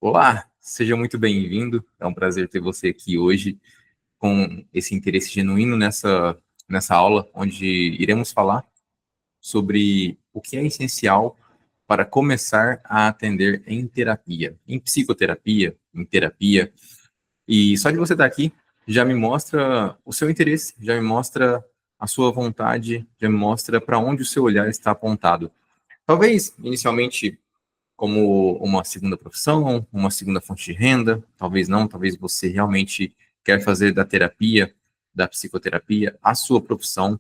Olá, seja muito bem-vindo. É um prazer ter você aqui hoje com esse interesse genuíno nessa aula, onde iremos falar sobre o que é essencial para começar a atender em terapia, em psicoterapia, em terapia. E só de você estar aqui já me mostra o seu interesse, já me mostra a sua vontade, já me mostra para onde o seu olhar está apontado. Talvez, inicialmente, como uma segunda profissão, uma segunda fonte de renda, talvez não, talvez você realmente quer fazer da terapia, da psicoterapia, a sua profissão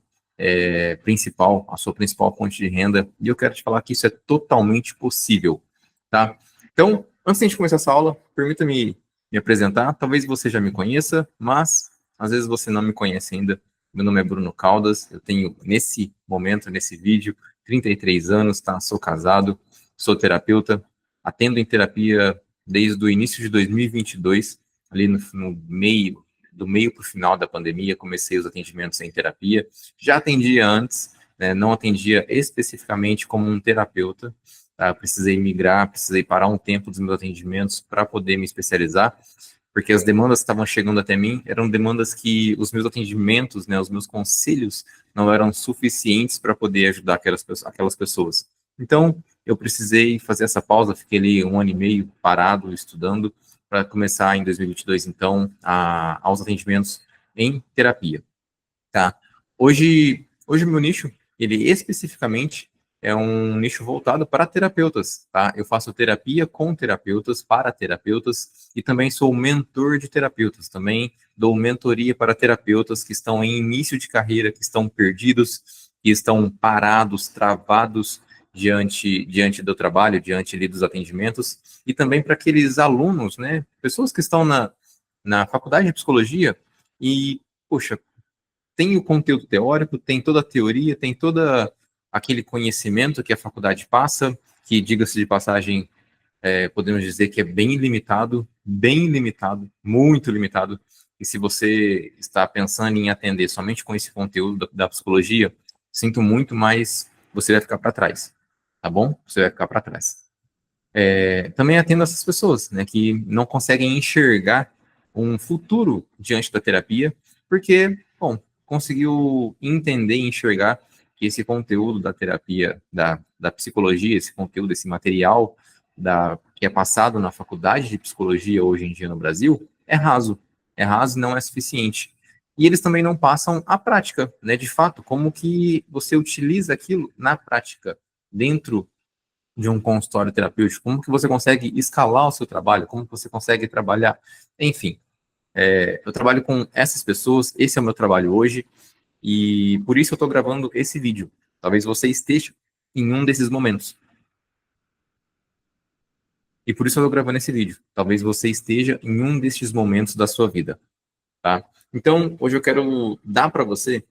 principal, a sua principal fonte de renda, e eu quero te falar que isso é totalmente possível, tá? Então, antes de a gente começar essa aula, permita-me me apresentar, talvez você já me conheça, mas às vezes você não me conhece ainda. Meu nome é Bruno Caldas, eu tenho, nesse momento, nesse vídeo, 33 anos, tá? Sou casado, sou terapeuta, atendo em terapia desde o início de 2022, ali no meio, do meio para o final da pandemia, comecei os atendimentos em terapia. Já atendia antes, né, não atendia especificamente como um terapeuta, tá? Precisei migrar, precisei parar um tempo dos meus atendimentos para poder me especializar, porque as demandas que estavam chegando até mim eram demandas que os meus atendimentos, né, os meus conselhos não eram suficientes para poder ajudar aquelas pessoas. Então, eu precisei fazer essa pausa, fiquei ali 1 ano e meio parado, estudando, para começar em 2022, então, aos atendimentos em terapia, tá? Hoje o meu nicho, ele especificamente é um nicho voltado para terapeutas, tá? Eu faço terapia com terapeutas, para terapeutas, e também sou mentor de terapeutas, também dou mentoria para terapeutas que estão em início de carreira, que estão perdidos, que estão parados, travados, diante do trabalho, diante ali dos atendimentos, e também para aqueles alunos, né, pessoas que estão na faculdade de psicologia e, poxa, tem o conteúdo teórico, tem toda a teoria, tem toda aquele conhecimento que a faculdade passa, que, diga-se de passagem, podemos dizer que é bem limitado, muito limitado, e se você está pensando em atender somente com esse conteúdo da psicologia, sinto muito, mas você vai ficar para trás, tá bom? Você vai ficar para trás. Também atendo essas pessoas, né, que não conseguem enxergar um futuro diante da terapia, porque, bom, conseguiu entender e enxergar que esse conteúdo da terapia, da psicologia, esse conteúdo, esse material que é passado na faculdade de psicologia hoje em dia no Brasil, é raso e não é suficiente. E eles também não passam a prática, né, de fato, como que você utiliza aquilo na prática, dentro de um consultório terapêutico, como que você consegue escalar o seu trabalho, como que você consegue trabalhar, enfim, eu trabalho com essas pessoas, esse é o meu trabalho hoje, e por isso eu estou gravando esse vídeo. Talvez você esteja em um desses momentos. E por isso eu estou gravando esse vídeo. Talvez você esteja em um destes momentos da sua vida, tá? Então, hoje eu quero dar para você,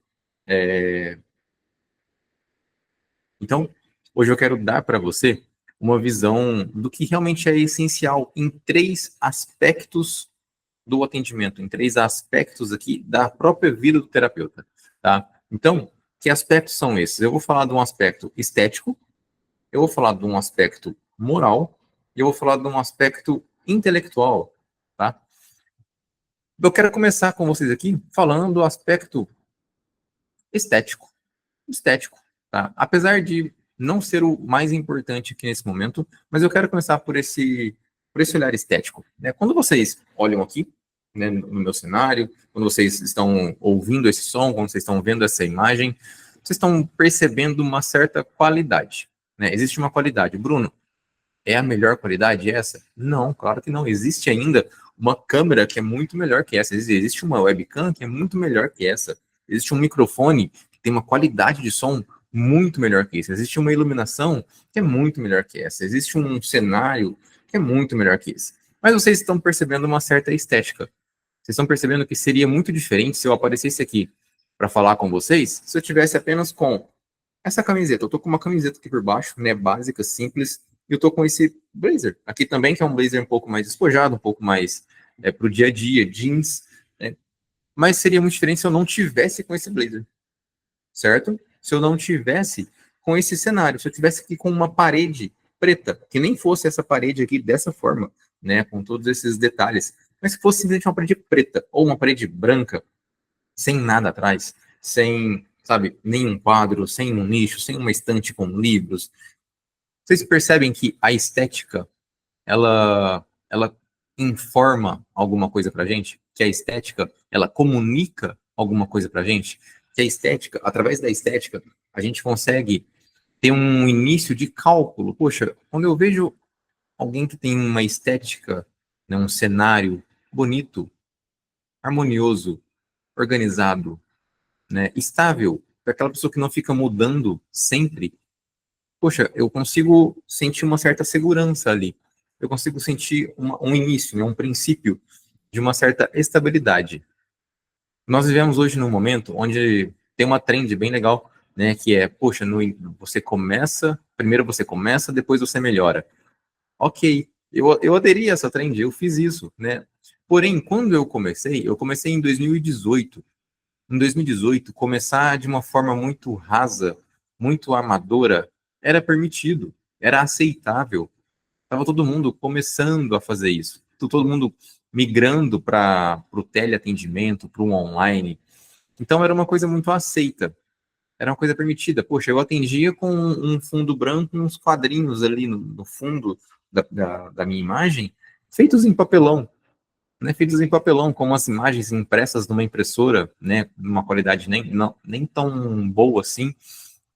é... então, hoje eu quero dar para você uma visão do que realmente é essencial em 3 aspectos do atendimento, em 3 aspectos aqui da própria vida do terapeuta, tá? Então, que aspectos são esses? Eu vou falar de um aspecto estético, eu vou falar de um aspecto moral, e eu vou falar de um aspecto intelectual, tá? Eu quero começar com vocês aqui falando do aspecto estético. Estético, tá? Apesar de não ser o mais importante aqui nesse momento, mas eu quero começar por esse olhar estético, né? Quando vocês olham aqui, né, no meu cenário, quando vocês estão ouvindo esse som, quando vocês estão vendo essa imagem, vocês estão percebendo uma certa qualidade, né? Existe uma qualidade. Bruno, é a melhor qualidade essa? Não, claro que não. Existe ainda uma câmera que é muito melhor que essa. Existe uma webcam que é muito melhor que essa. Existe um microfone que tem uma qualidade de som muito melhor que isso. Existe uma iluminação que é muito melhor que essa. Existe um cenário que é muito melhor que esse. Mas vocês estão percebendo uma certa estética. Vocês estão percebendo que seria muito diferente se eu aparecesse aqui para falar com vocês, se eu tivesse apenas com essa camiseta. Eu tô com uma camiseta aqui por baixo, né, básica, simples, e eu tô com esse blazer aqui também, que é um blazer um pouco mais despojado, um pouco mais pro dia a dia, jeans, né? Mas seria muito diferente se eu não tivesse com esse blazer, certo? Se eu não tivesse com esse cenário, se eu tivesse aqui com uma parede preta, que nem fosse essa parede aqui dessa forma, né, com todos esses detalhes. Mas se fosse simplesmente uma parede preta ou uma parede branca, sem nada atrás, sem, sabe, nenhum quadro, sem um nicho, sem uma estante com livros, vocês percebem que a estética, ela informa alguma coisa pra gente? Que a estética, ela comunica alguma coisa pra gente? Que a estética, através da estética, a gente consegue ter um início de cálculo. Poxa, quando eu vejo alguém que tem uma estética, né, um cenário bonito, harmonioso, organizado, né, estável, para aquela pessoa que não fica mudando sempre, poxa, eu consigo sentir uma certa segurança ali. Eu consigo sentir um início, né, um princípio de uma certa estabilidade. Nós vivemos hoje num momento onde tem uma trend bem legal, né, que é, poxa, você começa, primeiro você começa, depois você melhora. Ok, eu aderi a essa trend, eu fiz isso, né? Porém, quando eu comecei em 2018. Em 2018, começar de uma forma muito rasa, muito amadora, era permitido, era aceitável. Estava todo mundo começando a fazer isso. Todo mundo migrando para o teleatendimento, para o online. Então era uma coisa muito aceita, era uma coisa permitida. Poxa, eu atendia com um fundo branco, uns quadrinhos ali no fundo da minha imagem, feitos em papelão, né? Feitos em papelão, como as imagens impressas numa impressora, né? Numa qualidade nem tão boa assim.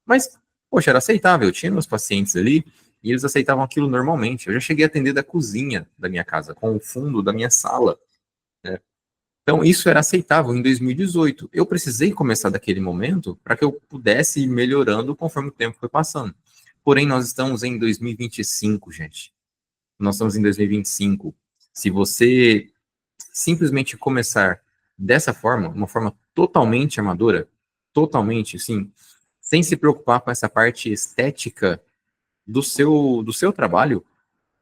Mas, poxa, era aceitável. Eu tinha meus pacientes ali e eles aceitavam aquilo normalmente. Eu já cheguei a atender da cozinha da minha casa, com o fundo da minha sala, né? Então, isso era aceitável em 2018. Eu precisei começar daquele momento para que eu pudesse ir melhorando conforme o tempo foi passando. Porém, nós estamos em 2025, gente. Nós estamos em 2025. Se você simplesmente começar dessa forma, uma forma totalmente amadora, totalmente, sim, sem se preocupar com essa parte estética do seu trabalho,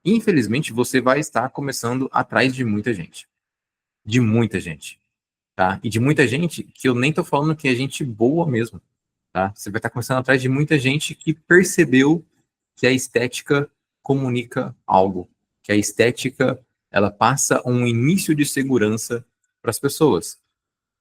infelizmente você vai estar começando atrás de muita gente, tá? E de muita gente que eu nem tô falando que é gente boa mesmo, tá? Você vai estar começando atrás de muita gente que percebeu que a estética comunica algo, que a estética ela passa um início de segurança para as pessoas,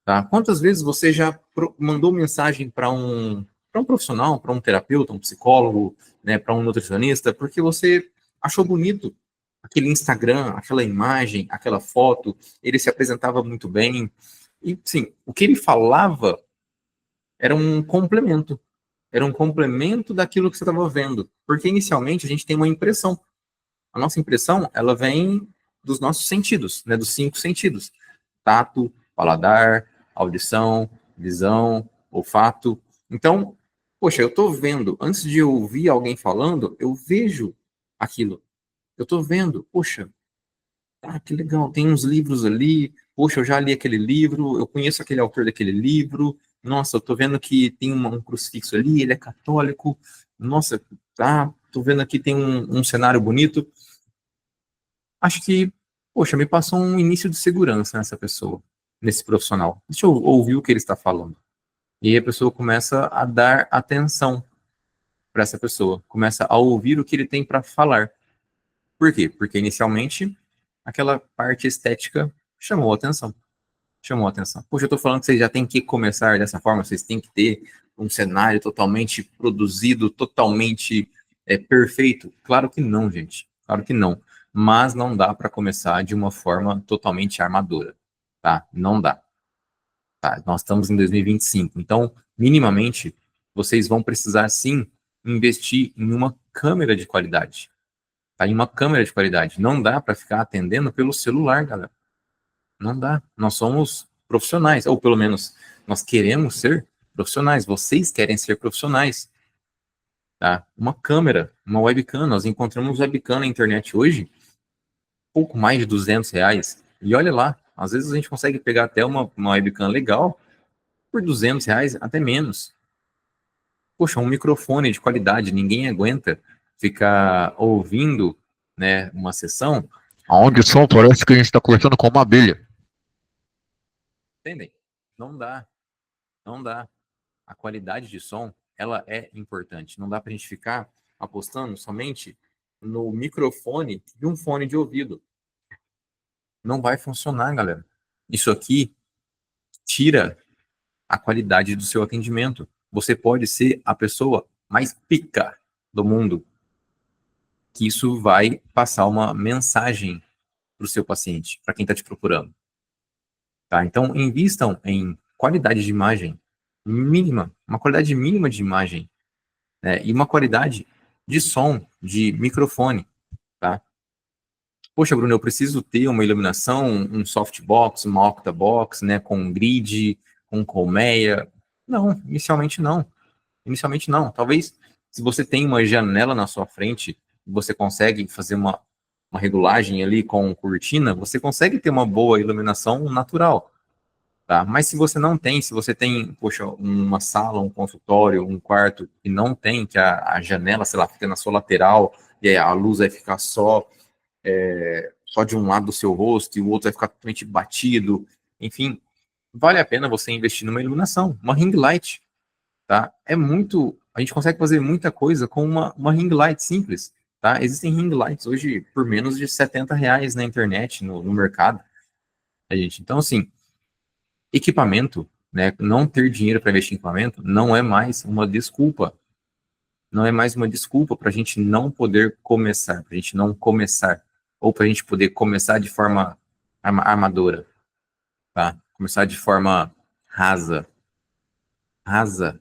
tá? Quantas vezes você já mandou mensagem para um profissional, para um terapeuta, um psicólogo, né, para um nutricionista, porque você achou bonito aquele Instagram, aquela imagem, aquela foto, ele se apresentava muito bem, e sim, o que ele falava era um complemento. Era um complemento daquilo que você estava vendo. Porque inicialmente a gente tem uma impressão. A nossa impressão, ela vem dos nossos sentidos, né? Dos 5 sentidos. Tato, paladar, audição, visão, olfato. Então, poxa, eu estou vendo, antes de eu ouvir alguém falando, eu vejo aquilo. Eu estou vendo, poxa, ah, que legal, tem uns livros ali, poxa, eu já li aquele livro, eu conheço aquele autor daquele livro, nossa, eu tô vendo que tem um crucifixo ali, ele é católico, nossa, tá, tô vendo aqui tem um cenário bonito. Acho que, poxa, me passou um início de segurança nessa pessoa, nesse profissional. Deixa eu ouvir o que ele está falando. E aí a pessoa começa a dar atenção para essa pessoa, começa a ouvir o que ele tem para falar. Por quê? Porque inicialmente aquela parte estética chamou a atenção. Chamou a atenção. Poxa, eu tô falando que vocês já têm que começar dessa forma, vocês têm que ter um cenário totalmente produzido, totalmente perfeito. Claro que não, gente. Claro que não. Mas não dá para começar de uma forma totalmente armadora, tá? Não dá. Tá? Nós estamos em 2025, então, minimamente, vocês vão precisar, sim, investir em uma câmera de qualidade. Tá? Em uma câmera de qualidade. Não dá para ficar atendendo pelo celular, galera. Não dá. Nós somos profissionais, ou pelo menos nós queremos ser profissionais. Vocês querem ser profissionais, tá? Uma câmera, uma webcam. Nós encontramos webcam na internet hoje, pouco mais de R$ 200. E olha lá, às vezes a gente consegue pegar até uma webcam legal por R$ 200, até menos. Poxa, um microfone de qualidade. Ninguém aguenta ficar ouvindo, né, uma sessão onde o som parece que a gente está conversando com uma abelha. Entendem? Não dá, não dá. A qualidade de som, ela é importante. Não dá para a gente ficar apostando somente no microfone de um fone de ouvido. não vai funcionar, galera. Isso aqui tira a qualidade do seu atendimento. Você pode ser a pessoa mais pica do mundo, que isso vai passar uma mensagem para o seu paciente, para quem está te procurando. Tá? Então, invistam em qualidade de imagem mínima, uma qualidade mínima de imagem, né? E uma qualidade de som, de microfone, tá? Poxa, Bruno, eu preciso ter uma iluminação, um softbox, uma octabox, né, com grid, com colmeia. Não, inicialmente não. Inicialmente não. Talvez, se você tem uma janela na sua frente, você consegue fazer uma regulagem ali com cortina, você consegue ter uma boa iluminação natural. Tá? Mas se você não tem, se você tem, poxa, uma sala, um consultório, um quarto e não tem, que a janela, sei lá, fica na sua lateral, e aí a luz vai ficar só de um lado do seu rosto e o outro vai ficar totalmente batido, enfim, vale a pena você investir numa iluminação, uma ring light, tá? A gente consegue fazer muita coisa com uma ring light simples, tá? Existem ring lights hoje por menos de R$ 70 na internet, no mercado, gente. Então, assim, equipamento, né? Não ter dinheiro para investir em equipamento não é mais uma desculpa. Não é mais uma desculpa para a gente não poder começar, para a gente não começar, ou para a gente poder começar de forma amadora, tá? Começar de forma rasa, rasa,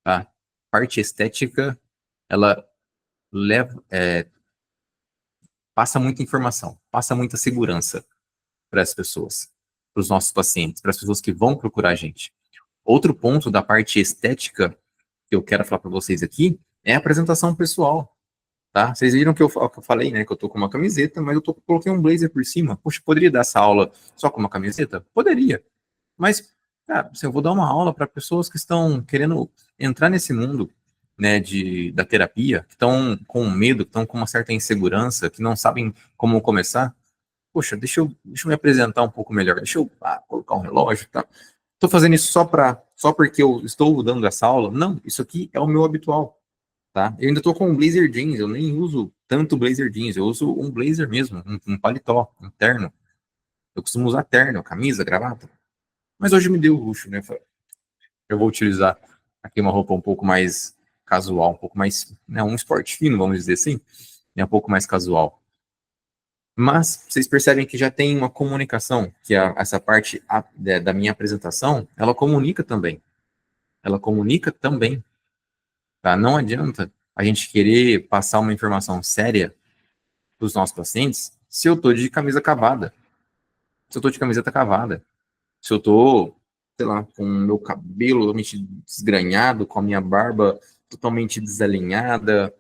tá? Parte estética, ela leva, passa muita informação, passa muita segurança para as pessoas, para os nossos pacientes, para as pessoas que vão procurar a gente. Outro ponto da parte estética que eu quero falar para vocês aqui é a apresentação pessoal, tá? Vocês viram que que eu falei, né, que eu tô com uma camiseta, mas coloquei um blazer por cima. Poxa, poderia dar essa aula só com uma camiseta? Poderia. Mas, cara, assim, eu vou dar uma aula para pessoas que estão querendo entrar nesse mundo, né, da terapia, que estão com medo, que estão com uma certa insegurança, que não sabem como começar. Poxa, deixa eu me apresentar um pouco melhor. Deixa eu colocar um relógio, tá? Estou fazendo isso só porque eu estou dando essa aula? Não, isso aqui é o meu habitual, tá? Eu ainda estou com um blazer jeans, eu nem uso tanto blazer jeans, eu uso um blazer mesmo, um paletó interno. Eu costumo usar terno, camisa, gravata. Mas hoje me deu o luxo, né? Eu vou utilizar aqui uma roupa um pouco mais casual, um pouco mais, né, um esporte fino, vamos dizer assim, né, um pouco mais casual. Mas vocês percebem que já tem uma comunicação, que essa parte da minha apresentação, ela comunica também. Ela comunica também, tá? Não adianta a gente querer passar uma informação séria para os nossos pacientes se eu estou de camisa cavada, se eu estou de camiseta cavada, se eu estou, sei lá, com o meu cabelo totalmente desgrenhado, com a minha barba totalmente desalinhada,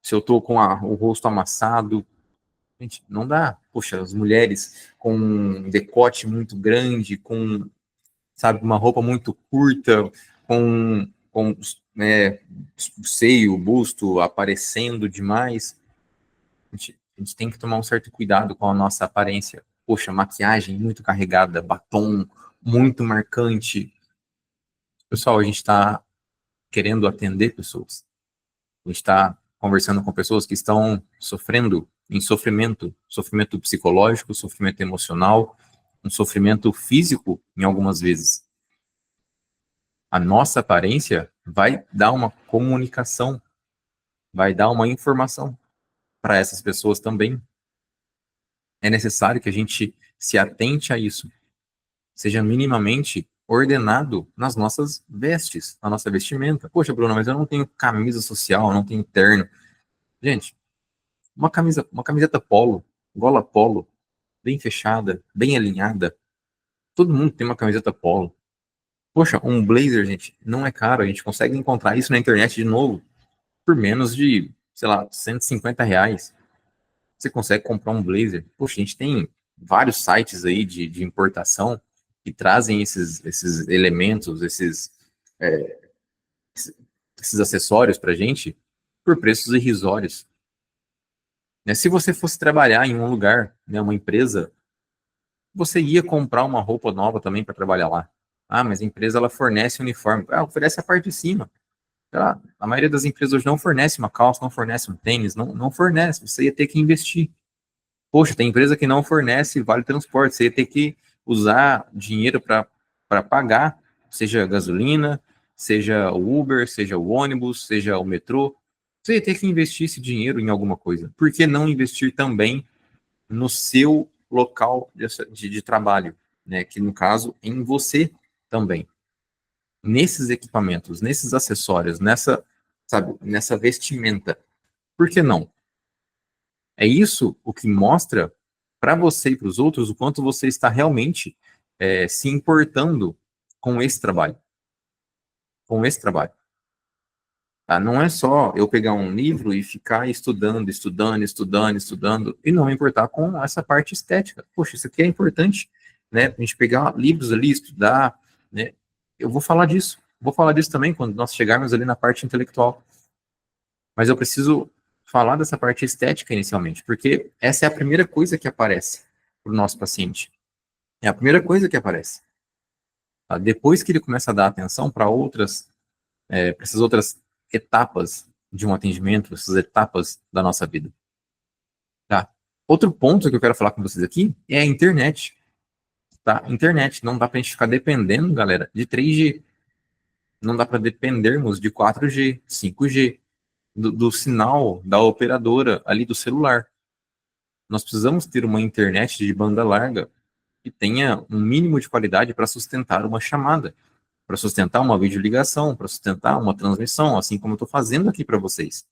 se eu estou com o rosto amassado. Gente, não dá. Poxa, as mulheres com um decote muito grande, com, sabe, uma roupa muito curta, com né, o seio, o busto aparecendo demais. A gente tem que tomar um certo cuidado com a nossa aparência. Poxa, maquiagem muito carregada, batom muito marcante. Pessoal, a gente está querendo atender pessoas. A gente está conversando com pessoas que estão sofrendo, em sofrimento psicológico, sofrimento emocional, um sofrimento físico em algumas vezes. A nossa aparência vai dar uma comunicação, vai dar uma informação para essas pessoas também. É necessário que a gente se atente a isso, seja minimamente ordenado nas nossas vestes, na nossa vestimenta. Poxa, Bruno, mas eu não tenho camisa social, eu não tenho terno. Gente, uma camiseta polo, gola polo, bem fechada, bem alinhada. Todo mundo tem uma camiseta polo. Poxa, um blazer, gente, não é caro. A gente consegue encontrar isso na internet de novo por menos de, sei lá, R$ 150. Você consegue comprar um blazer. Poxa, a gente tem vários sites aí de importação que trazem esses elementos, é, esses acessórios para gente por preços irrisórios. Né? Se você fosse trabalhar em um lugar, né, uma empresa, você ia comprar uma roupa nova também para trabalhar lá. Ah, mas a empresa ela fornece uniforme. Ah, oferece a parte de cima. A maioria das empresas hoje não fornece uma calça, não fornece um tênis, não fornece. Você ia ter que investir. Poxa, tem empresa que não fornece vale transporte, você ia ter que usar dinheiro para pagar, seja gasolina, seja o Uber, seja o ônibus, seja o metrô. Você ia ter que investir esse dinheiro em alguma coisa. Por que não investir também no seu local de trabalho, né? Que no caso, em você também. Nesses equipamentos, nesses acessórios, nessa, sabe, nessa vestimenta. Por que não? É isso o que mostra para você e para os outros o quanto você está realmente se importando com esse trabalho. Com esse trabalho. Tá? Não é só eu pegar um livro e ficar estudando, estudando, estudando, estudando, e não me importar com essa parte estética. Poxa, isso aqui é importante, né? A gente pegar livros ali, estudar, né? Eu vou falar disso. Vou falar disso também quando nós chegarmos ali na parte intelectual. Mas eu preciso falar dessa parte estética inicialmente, porque essa é a primeira coisa que aparece para o nosso paciente. É a primeira coisa que aparece. Tá? Depois que ele começa a dar atenção para para essas outras etapas de um atendimento, essas etapas da nossa vida. Tá? Outro ponto que eu quero falar com vocês aqui é a internet. Tá? Internet, não dá para a gente ficar dependendo, galera, de 3G. Não dá para dependermos de 4G, 5G, do sinal da operadora ali do celular. Nós precisamos ter uma internet de banda larga que tenha um mínimo de qualidade para sustentar uma chamada, para sustentar uma videoligação, para sustentar uma transmissão, assim como eu estou fazendo aqui para vocês.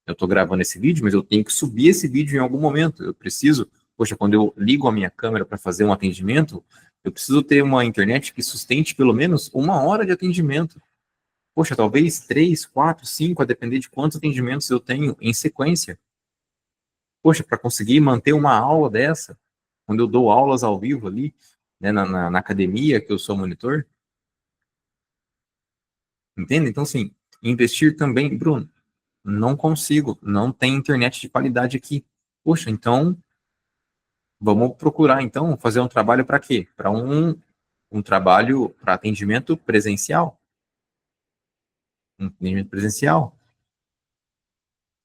Eu estou gravando esse vídeo, mas eu tenho que subir esse vídeo em algum momento. Eu preciso, poxa, quando eu ligo a minha câmera para fazer um atendimento, eu preciso ter uma internet que sustente pelo menos 1 hora de atendimento. Poxa, talvez 3, 4, 5, a depender de quantos atendimentos eu tenho em sequência. Poxa, para conseguir manter uma aula dessa, quando eu dou aulas ao vivo ali, né, na academia, que eu sou monitor, entende? Então, assim, investir também, Bruno, não consigo, não tem internet de qualidade aqui. Poxa, então, vamos procurar, então, fazer um trabalho para quê? Para um trabalho para atendimento presencial. Um atendimento presencial.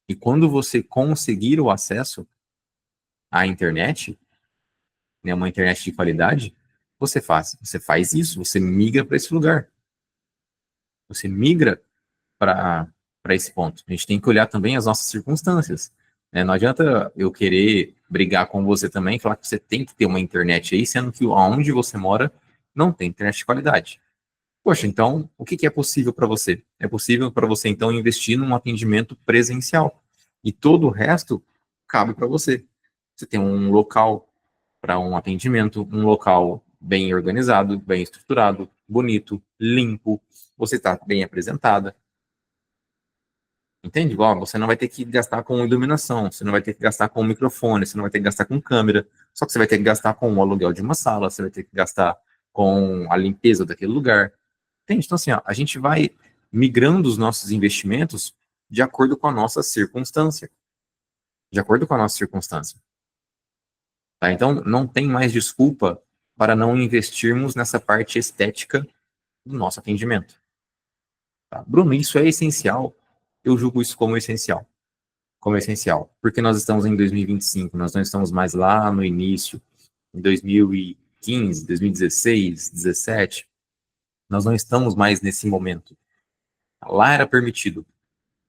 E quando você conseguir o acesso à internet, né, uma internet de qualidade, você faz isso, você migra para esse lugar. Você migra para esse ponto. A gente tem que olhar também as nossas circunstâncias. Né? Não adianta eu querer brigar com você também, falar que você tem que ter uma internet aí, sendo que onde você mora não tem internet de qualidade. Poxa, então, o que é possível para você? É possível para você, então, investir num atendimento presencial. E todo o resto cabe para você. Você tem um local para um atendimento, um local bem organizado, bem estruturado, bonito, limpo, você está bem apresentada. Entende? Igual, você não vai ter que gastar com iluminação, você não vai ter que gastar com microfone, você não vai ter que gastar com câmera, só que você vai ter que gastar com o aluguel de uma sala, você vai ter que gastar com a limpeza daquele lugar. Entende? Então, assim, ó, a gente vai migrando os nossos investimentos de acordo com a nossa circunstância. De acordo com a nossa circunstância. Tá? Então, não tem mais desculpa para não investirmos nessa parte estética do nosso atendimento. Tá? Bruno, isso é essencial. Eu julgo isso como essencial. Como essencial. Porque nós estamos em 2025, nós não estamos mais lá no início, em 2015, 2016, 2017. Nós não estamos mais nesse momento. Lá era permitido.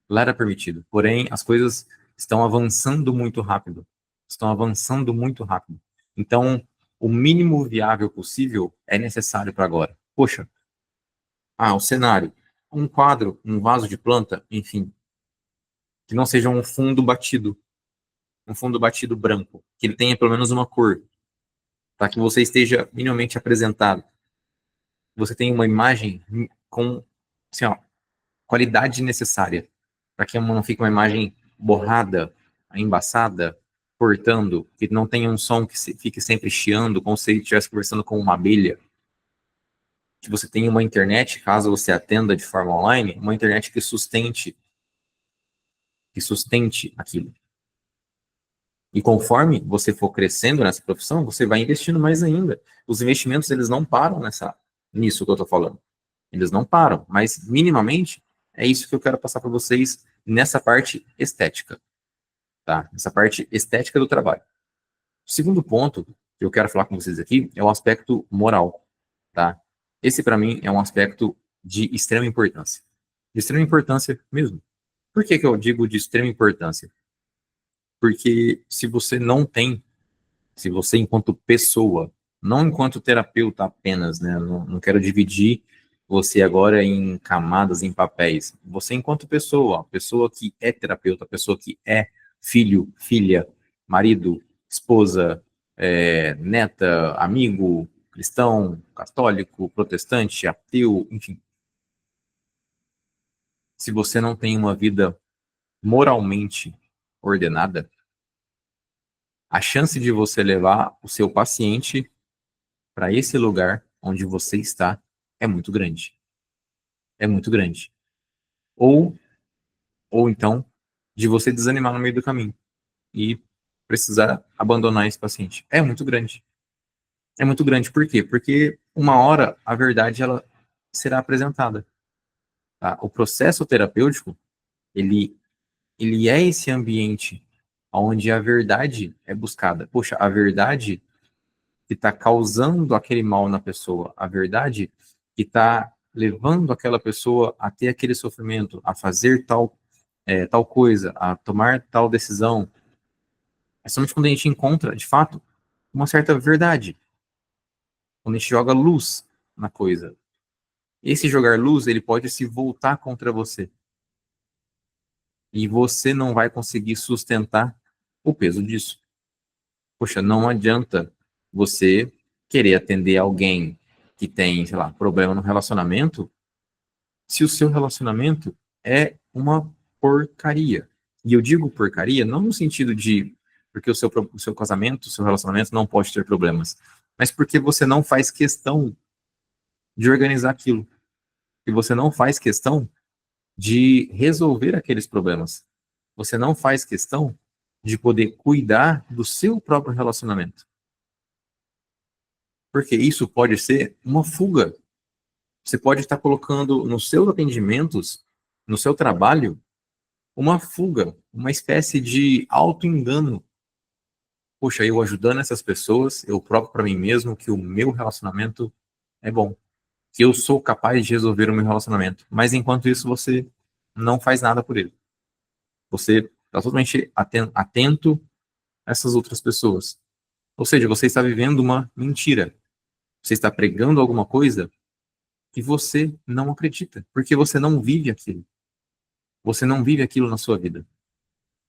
Lá era permitido. Porém, as coisas estão avançando muito rápido. Estão avançando muito rápido. Então, o mínimo viável possível é necessário para agora. Poxa, o cenário, um quadro, um vaso de planta, enfim, que não seja um fundo batido branco, que ele tenha pelo menos uma cor, para que você esteja minimamente apresentado. Você tenha uma imagem com, assim, ó, qualidade necessária, para que não fique uma imagem borrada, embaçada, cortando, que não tenha um som que fique sempre chiando, como se estivesse conversando com uma abelha. Que você tenha uma internet, caso você atenda de forma online, uma internet que sustente aquilo. E conforme você for crescendo nessa profissão, você vai investindo mais ainda. Os investimentos, eles não param nisso que eu estou falando. Eles não param, mas minimamente é isso que eu quero passar para vocês nessa parte estética, tá? Essa parte estética do trabalho. O segundo ponto que eu quero falar com vocês aqui é o aspecto moral, tá? Esse, para mim, é um aspecto de extrema importância. De extrema importância mesmo. Por que que eu digo de extrema importância? Porque se você enquanto pessoa, não enquanto terapeuta apenas, né? Não quero dividir você agora em camadas, em papéis. Você enquanto pessoa, pessoa que é terapeuta, pessoa que é filho, filha, marido, esposa, neta, amigo, cristão, católico, protestante, ateu, enfim. Se você não tem uma vida moralmente ordenada, a chance de você levar o seu paciente para esse lugar onde você está é muito grande. É muito grande. Ou, ou então, de você desanimar no meio do caminho e precisar abandonar esse paciente. É muito grande. É muito grande. Por quê? Porque uma hora a verdade ela será apresentada. Tá? O processo terapêutico, ele, ele é esse ambiente onde a verdade é buscada. Poxa, a verdade que está causando aquele mal na pessoa, a verdade que está levando aquela pessoa a ter aquele sofrimento, a fazer tal coisa, a tomar tal decisão. É somente quando a gente encontra, de fato, uma certa verdade, quando a gente joga luz na coisa. Esse jogar luz, ele pode se voltar contra você. E você não vai conseguir sustentar o peso disso. Poxa, não adianta você querer atender alguém que tem, sei lá, problema no relacionamento, se o seu relacionamento é uma porcaria. E eu digo porcaria não no sentido de porque o seu casamento, o seu relacionamento não pode ter problemas, mas porque você não faz questão de organizar aquilo, e você não faz questão de resolver aqueles problemas. Você não faz questão de poder cuidar do seu próprio relacionamento. Porque isso pode ser uma fuga. Você pode estar colocando nos seus atendimentos, no seu trabalho, uma fuga, uma espécie de auto-engano. Poxa, eu ajudando essas pessoas, eu provo para mim mesmo que o meu relacionamento é bom, que eu sou capaz de resolver o meu relacionamento. Mas enquanto isso, você não faz nada por ele. Você está totalmente atento a essas outras pessoas. Ou seja, você está vivendo uma mentira. Você está pregando alguma coisa que você não acredita, porque você não vive aquilo. Você não vive aquilo na sua vida.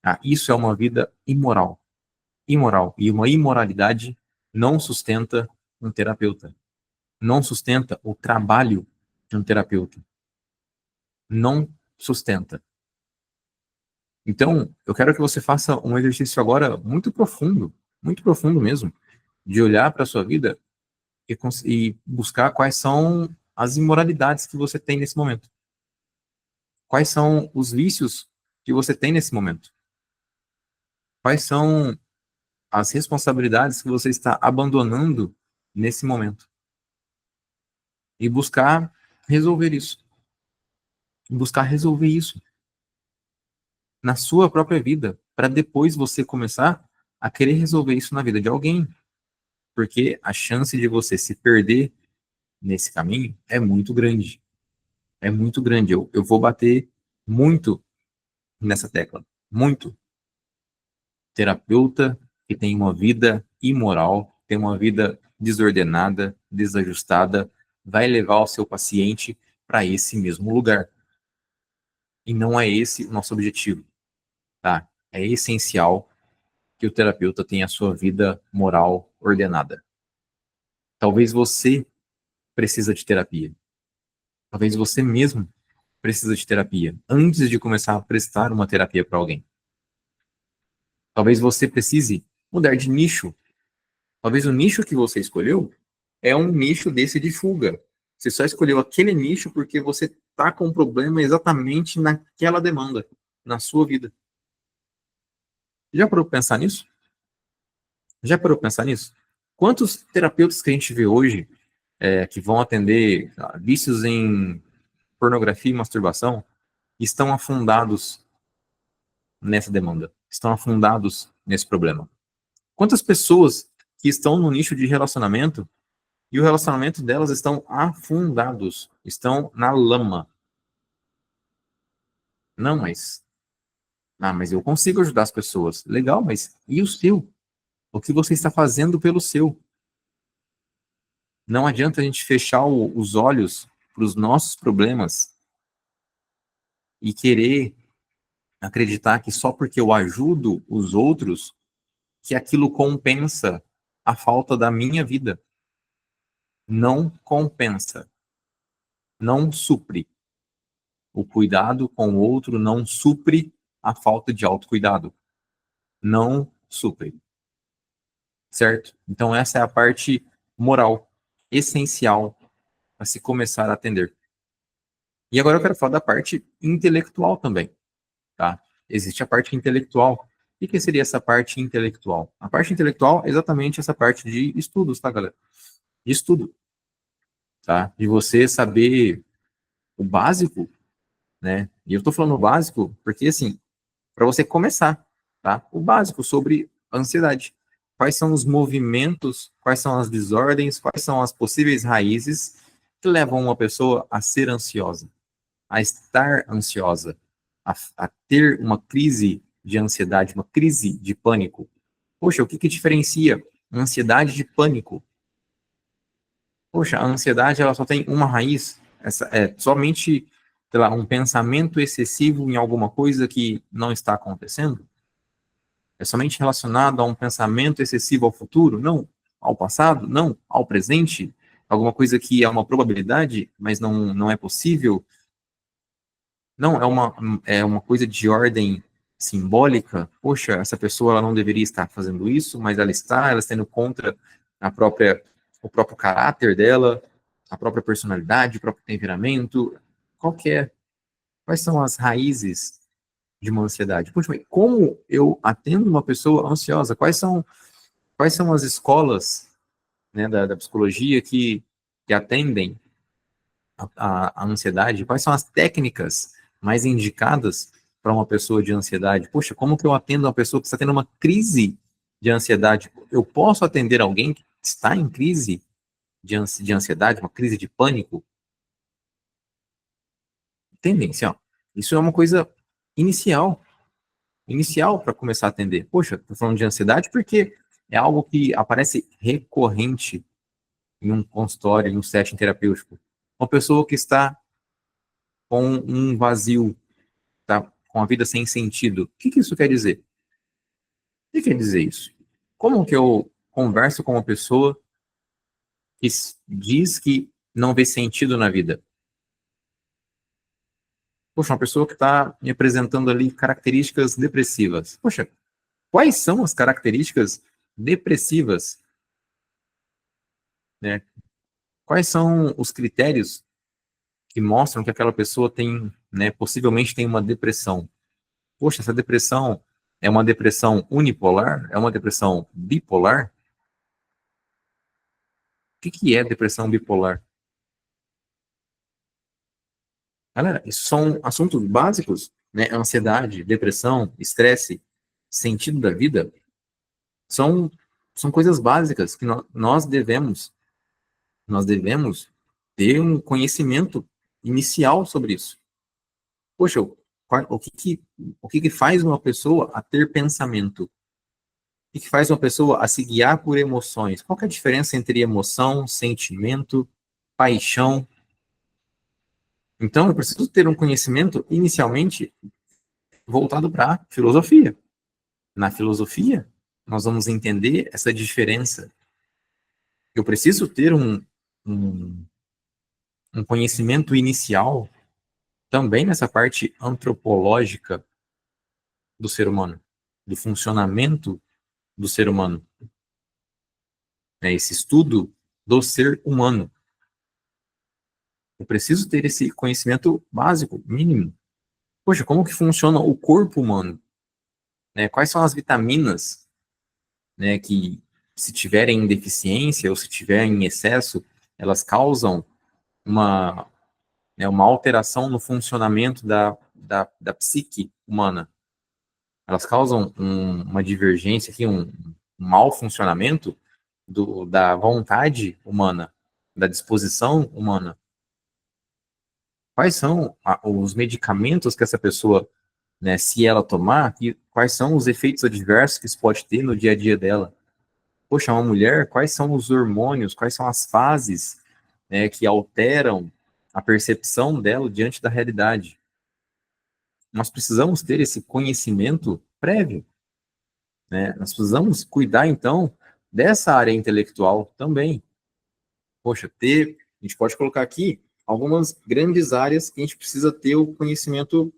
Ah, isso é uma vida imoral. Imoral. E uma imoralidade não sustenta um terapeuta. Não sustenta o trabalho de um terapeuta. Não sustenta. Então, eu quero que você faça um exercício agora muito profundo mesmo, de olhar para a sua vida e buscar quais são as imoralidades que você tem nesse momento. Quais são os vícios que você tem nesse momento? Quais são as responsabilidades que você está abandonando nesse momento? E buscar resolver isso. Buscar resolver isso na sua própria vida, para depois você começar a querer resolver isso na vida de alguém. Porque a chance de você se perder nesse caminho é muito grande. É muito grande. Eu vou bater muito nessa tecla. Muito. Terapeuta que tem uma vida imoral, tem uma vida desordenada, desajustada, vai levar o seu paciente para esse mesmo lugar. E não é esse o nosso objetivo, tá? É essencial que o terapeuta tenha a sua vida moral ordenada. Talvez você precisa de terapia. Talvez você mesmo precisa de terapia antes de começar a prestar uma terapia para alguém. Talvez você precise mudar de nicho. Talvez o nicho que você escolheu é um nicho desse de fuga. Você só escolheu aquele nicho porque você está com um problema exatamente naquela demanda, na sua vida. Já parou para pensar nisso? Já parou para pensar nisso? Quantos terapeutas que a gente vê hoje que vão atender vícios em pornografia e masturbação estão afundados nessa demanda, estão afundados nesse problema? Quantas pessoas que estão no nicho de relacionamento e o relacionamento delas estão afundados, estão na lama. Não, mas eu consigo ajudar as pessoas. Legal, mas e o seu? O que você está fazendo pelo seu? Não adianta a gente fechar os olhos para os nossos problemas e querer acreditar que só porque eu ajudo os outros, que aquilo compensa a falta da minha vida. Não compensa. Não supre. O cuidado com o outro não supre a falta de autocuidado. Não supre. Certo? Então essa é a parte moral, essencial para se começar a atender. E agora eu quero falar da parte intelectual também, tá? Existe a parte intelectual. O que seria essa parte intelectual? A parte intelectual é exatamente essa parte de estudos, tá, galera? De estudo, tá? De você saber o básico, né? E eu tô falando o básico porque, assim, para você começar, tá? O básico sobre ansiedade. Quais são os movimentos, quais são as desordens, quais são as possíveis raízes que levam uma pessoa a ser ansiosa, a estar ansiosa, a ter uma crise de ansiedade, uma crise de pânico. Poxa, o que diferencia ansiedade de pânico? Poxa, a ansiedade ela só tem uma raiz, essa é somente, sei lá, um pensamento excessivo em alguma coisa que não está acontecendo? É somente relacionado a um pensamento excessivo ao futuro? Não. Ao passado? Não. Ao presente? Alguma coisa que é uma probabilidade, mas não é possível? Não, é uma coisa de ordem simbólica. Poxa, essa pessoa ela não deveria estar fazendo isso, mas ela está indo contra o próprio caráter dela, a própria personalidade, o próprio temperamento. Qual que é? Quais são as raízes de uma ansiedade? Poxa, mas como eu atendo uma pessoa ansiosa? Quais são as escolas, né, da psicologia que atendem a ansiedade? Quais são as técnicas mais indicadas para uma pessoa de ansiedade? Poxa, como que eu atendo uma pessoa que está tendo uma crise de ansiedade? Eu posso atender alguém que está em crise de ansiedade, uma crise de pânico? Entendem? Assim, ó, isso é uma coisa inicial, inicial para começar a atender. Poxa, estou falando de ansiedade porque é algo que aparece recorrente em um consultório, em um setting terapêutico. Uma pessoa que está com um vazio, tá? Com a vida sem sentido. O que isso quer dizer? O que quer dizer isso? Como que eu converso com uma pessoa que diz que não vê sentido na vida? Poxa, uma pessoa que está me apresentando ali características depressivas. Poxa, quais são as características depressivas, né? Quais são os critérios que mostram que aquela pessoa tem, né, possivelmente tem uma depressão? Poxa, essa depressão é uma depressão unipolar? É uma depressão bipolar? O que é depressão bipolar? Galera, isso são assuntos básicos, né? Ansiedade, depressão, estresse, sentido da vida, são, são coisas básicas que nós devemos ter um conhecimento inicial sobre isso. Poxa, o que faz uma pessoa a ter pensamento? O que faz uma pessoa a se guiar por emoções? Qual que é a diferença entre emoção, sentimento, paixão? Então, eu preciso ter um conhecimento inicialmente voltado para a filosofia. Na filosofia, nós vamos entender essa diferença. Eu preciso ter um, um conhecimento inicial também nessa parte antropológica do ser humano, do funcionamento do ser humano, né? Esse estudo do ser humano. Eu preciso ter esse conhecimento básico, mínimo. Poxa, como que funciona o corpo humano? Né? Quais são as vitaminas, né, que se tiverem em deficiência ou se tiverem em excesso, elas causam uma, né, uma alteração no funcionamento da psique humana. Elas causam uma divergência aqui, um mau funcionamento da vontade humana, da disposição humana. Quais são os medicamentos que essa pessoa, né, se ela tomar, quais são os efeitos adversos que isso pode ter no dia a dia dela? Poxa, uma mulher, quais são os hormônios, quais são as fases, né, que alteram a percepção dela diante da realidade? Nós precisamos ter esse conhecimento prévio, né? Nós precisamos cuidar, então, dessa área intelectual também. Poxa, a gente pode colocar aqui algumas grandes áreas que a gente precisa ter o conhecimento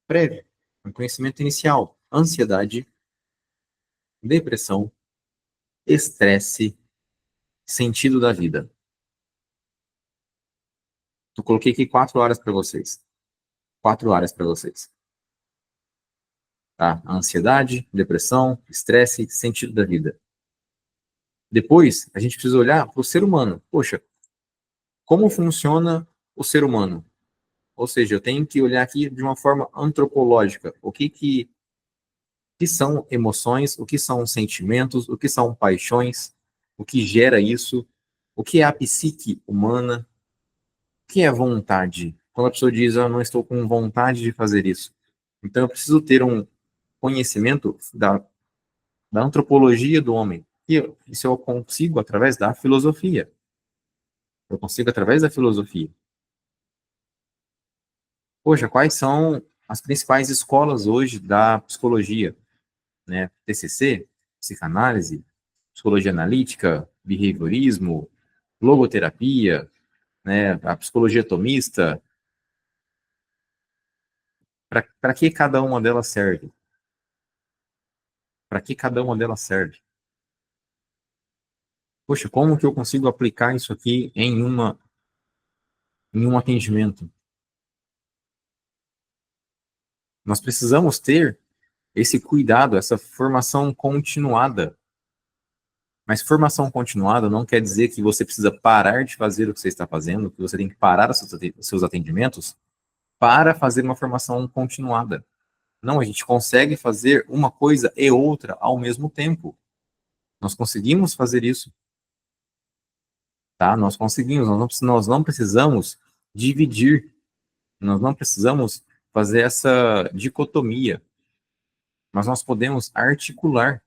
prévio, o conhecimento inicial: ansiedade, depressão, estresse, sentido da vida. Eu coloquei aqui 4 áreas para vocês. 4 áreas para vocês. Tá? Ansiedade, depressão, estresse, sentido da vida. Depois, a gente precisa olhar para o ser humano. Poxa, como funciona o ser humano? Ou seja, eu tenho que olhar aqui de uma forma antropológica. O que são emoções, o que são sentimentos, o que são paixões, o que gera isso, o que é a psique humana, o que é vontade. Quando a pessoa diz, eu não estou com vontade de fazer isso. Então, eu preciso ter um conhecimento da antropologia do homem. E isso eu consigo através da filosofia. Eu consigo através da filosofia. Poxa, quais são as principais escolas hoje da psicologia? Né? TCC, psicanálise, psicologia analítica, behaviorismo, logoterapia, né? A psicologia atomista. Para que cada uma delas serve? Para que cada uma delas serve? Poxa, como que eu consigo aplicar isso aqui em um atendimento? Nós precisamos ter esse cuidado, essa formação continuada. Mas formação continuada não quer dizer que você precisa parar de fazer o que você está fazendo, que você tem que parar os seus atendimentos para fazer uma formação continuada. Não, a gente consegue fazer uma coisa e outra ao mesmo tempo. Nós conseguimos fazer isso, tá? Nós conseguimos, nós não precisamos dividir, nós não precisamos fazer essa dicotomia, mas nós podemos articular.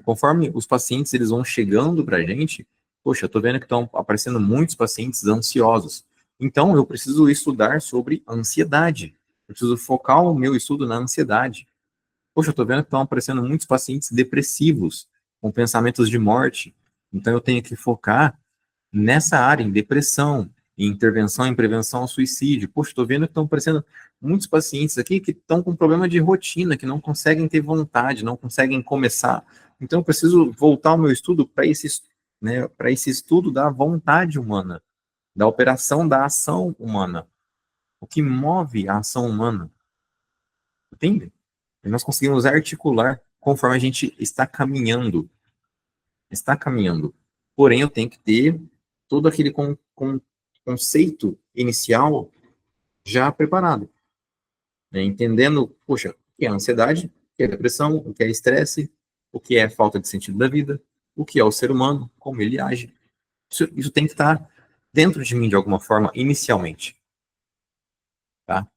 Conforme os pacientes eles vão chegando para a gente, poxa, eu estou vendo que estão aparecendo muitos pacientes ansiosos. Então, eu preciso estudar sobre ansiedade. Eu preciso focar o meu estudo na ansiedade. Poxa, eu estou vendo que estão aparecendo muitos pacientes depressivos, com pensamentos de morte. Então, eu tenho que focar nessa área, em depressão, em intervenção em prevenção ao suicídio. Poxa, estou vendo que estão aparecendo muitos pacientes aqui que estão com problema de rotina, que não conseguem ter vontade, não conseguem começar. Então, eu preciso voltar o meu estudo para né, para esse estudo da vontade humana, da operação da ação humana. O que move a ação humana. Entende? E nós conseguimos articular conforme a gente está caminhando. Está caminhando. Porém, eu tenho que ter todo aquele conceito inicial já preparado, né? Entendendo, poxa, o que é ansiedade, o que é depressão, o que é estresse, o que é falta de sentido da vida, o que é o ser humano, como ele age. Isso tem que estar dentro de mim de alguma forma, inicialmente. Tá?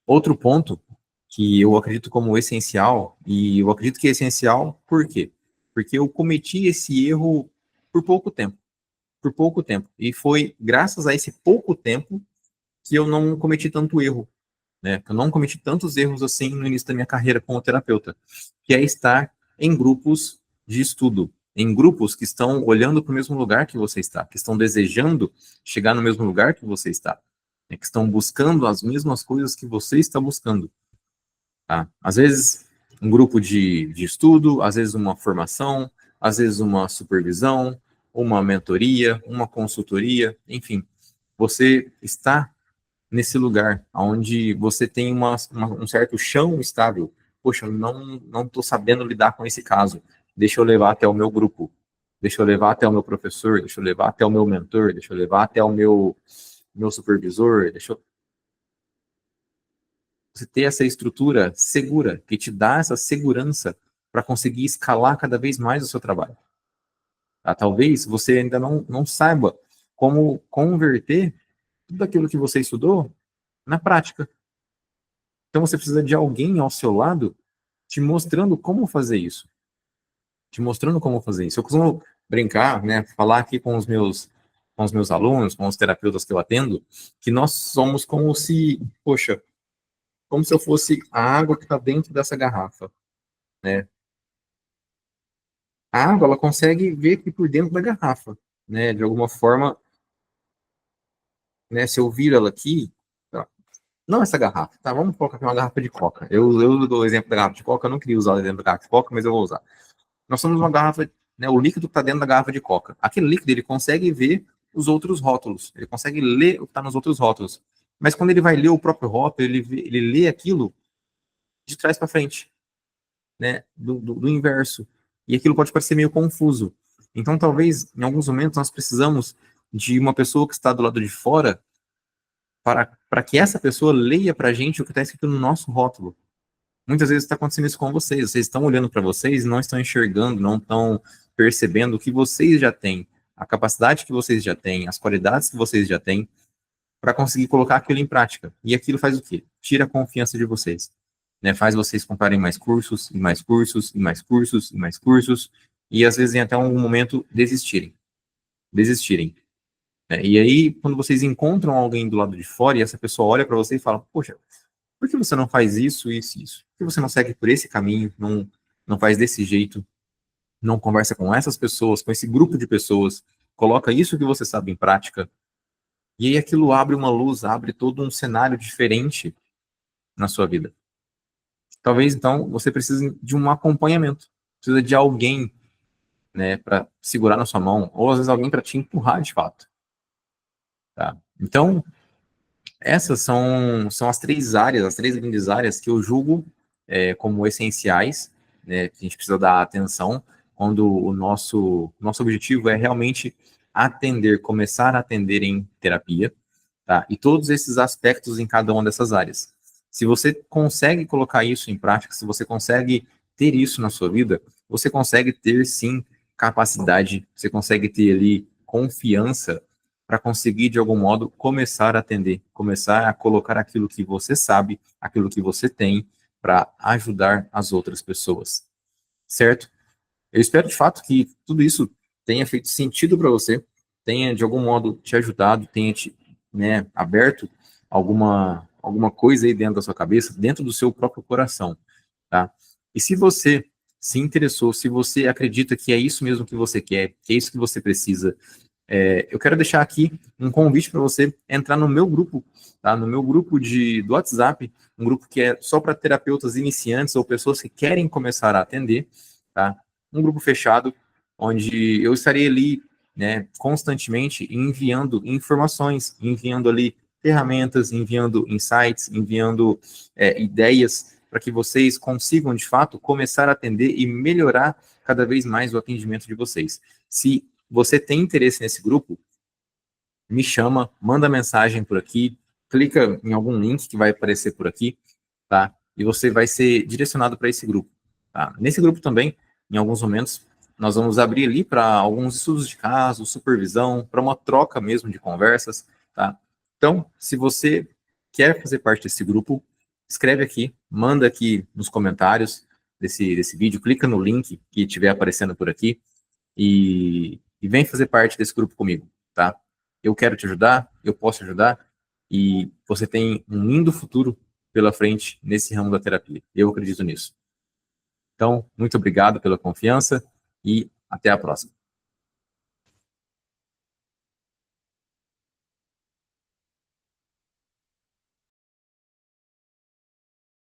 Outro ponto que eu acredito como essencial, e eu acredito que é essencial, por quê? Porque eu cometi esse erro por pouco tempo. Por pouco tempo. E foi graças a esse pouco tempo que eu não cometi tanto erro, né? Eu não cometi tantos erros assim no início da minha carreira como terapeuta, que é estar em grupos de estudo, em grupos que estão olhando para o mesmo lugar que você está, que estão desejando chegar no mesmo lugar que você está, né? Que estão buscando as mesmas coisas que você está buscando. Tá? Às vezes, um grupo de estudo, às vezes uma formação, às vezes uma supervisão, uma mentoria, uma consultoria, você está nesse lugar onde você tem um certo chão estável. Poxa, eu não estou sabendo lidar com esse caso. Deixa eu levar até o meu grupo. Deixa eu levar até o meu professor. Deixa eu levar até o meu mentor. Deixa eu levar até o meu supervisor. Deixa eu você ter essa estrutura segura, que te dá essa segurança para conseguir escalar cada vez mais o seu trabalho. Tá? Talvez você ainda não saiba como converter tudo aquilo que você estudou na prática. Então você precisa de alguém ao seu lado te mostrando como fazer isso. Te mostrando como fazer isso. Eu costumo brincar, né, falar aqui com os meus alunos, com os terapeutas que eu atendo, que nós somos como se, poxa, como se eu fosse a água que está dentro dessa garrafa, né? A água, ela consegue ver aqui por dentro da garrafa, né? De alguma forma, né? Se eu vir ela aqui, tá? Não essa garrafa, tá? Vamos colocar aqui uma garrafa de coca. Eu dou o exemplo da garrafa de coca, eu não queria usar o exemplo da garrafa de coca, mas eu vou usar. Nós somos uma garrafa, né? O líquido que está dentro da garrafa de coca. Aquele líquido, ele consegue ver os outros rótulos, ele consegue ler o que está nos outros rótulos. Mas quando ele vai ler o próprio rótulo, ele lê aquilo de trás para frente, né? Do inverso. E aquilo pode parecer meio confuso. Então, talvez, em alguns momentos, nós precisamos de uma pessoa que está do lado de fora para que essa pessoa leia para a gente o que está escrito no nosso rótulo. Muitas vezes está acontecendo isso com vocês. Vocês estão olhando para vocês e não estão enxergando, não estão percebendo o que vocês já têm, a capacidade que vocês já têm, as qualidades que vocês já têm, para conseguir colocar aquilo em prática. E aquilo faz o quê? Tira a confiança de vocês. Né? Faz vocês comprarem mais cursos, e mais cursos, e mais cursos, e mais cursos, e às vezes em até um momento desistirem. Desistirem. E aí, quando vocês encontram alguém do lado de fora, e essa pessoa olha para você e fala, poxa, por que você não faz isso, isso e isso? Por que você não segue por esse caminho, não faz desse jeito, não conversa com essas pessoas, com esse grupo de pessoas, coloca isso que você sabe em prática, e aí aquilo abre uma luz, abre todo um cenário diferente na sua vida. Talvez, então, você precise de um acompanhamento, precisa de alguém, né, para segurar na sua mão, ou às vezes alguém para te empurrar de fato. Tá? Então, essas são as três áreas, as três grandes áreas que eu julgo como essenciais, né, que a gente precisa dar atenção quando o nosso objetivo é realmente atender, começar a atender em terapia, tá? E todos esses aspectos em cada uma dessas áreas. Se você consegue colocar isso em prática, se você consegue ter isso na sua vida, você consegue ter, sim, capacidade, você consegue ter ali confiança para conseguir, de algum modo, começar a atender, começar a colocar aquilo que você sabe, aquilo que você tem, para ajudar as outras pessoas, certo? Eu espero, de fato, que tudo isso tenha feito sentido para você, tenha, de algum modo, te ajudado, tenha te, né, aberto alguma coisa aí dentro da sua cabeça, dentro do seu próprio coração, tá? E se você se interessou, se você acredita que é isso mesmo que você quer, que é isso que você precisa, eu quero deixar aqui um convite para você entrar no meu grupo, tá? No meu grupo do WhatsApp, um grupo que é só para terapeutas iniciantes ou pessoas que querem começar a atender, tá? Um grupo fechado, onde eu estarei ali, né, constantemente enviando informações, enviando ali ferramentas, enviando insights, enviando ideias para que vocês consigam, de fato, começar a atender e melhorar cada vez mais o atendimento de vocês. Se você tem interesse nesse grupo, me chama, manda mensagem por aqui, clica em algum link que vai aparecer por aqui, tá? E você vai ser direcionado para esse grupo, tá? Nesse grupo também, em alguns momentos, nós vamos abrir ali para alguns estudos de caso, supervisão, para uma troca mesmo de conversas, tá? Então, se você quer fazer parte desse grupo, escreve aqui, manda aqui nos comentários desse vídeo, clica no link que estiver aparecendo por aqui, e vem fazer parte desse grupo comigo, tá? Eu quero te ajudar, eu posso te ajudar, e você tem um lindo futuro pela frente nesse ramo da terapia. Eu acredito nisso. Então, muito obrigado pela confiança e até a próxima.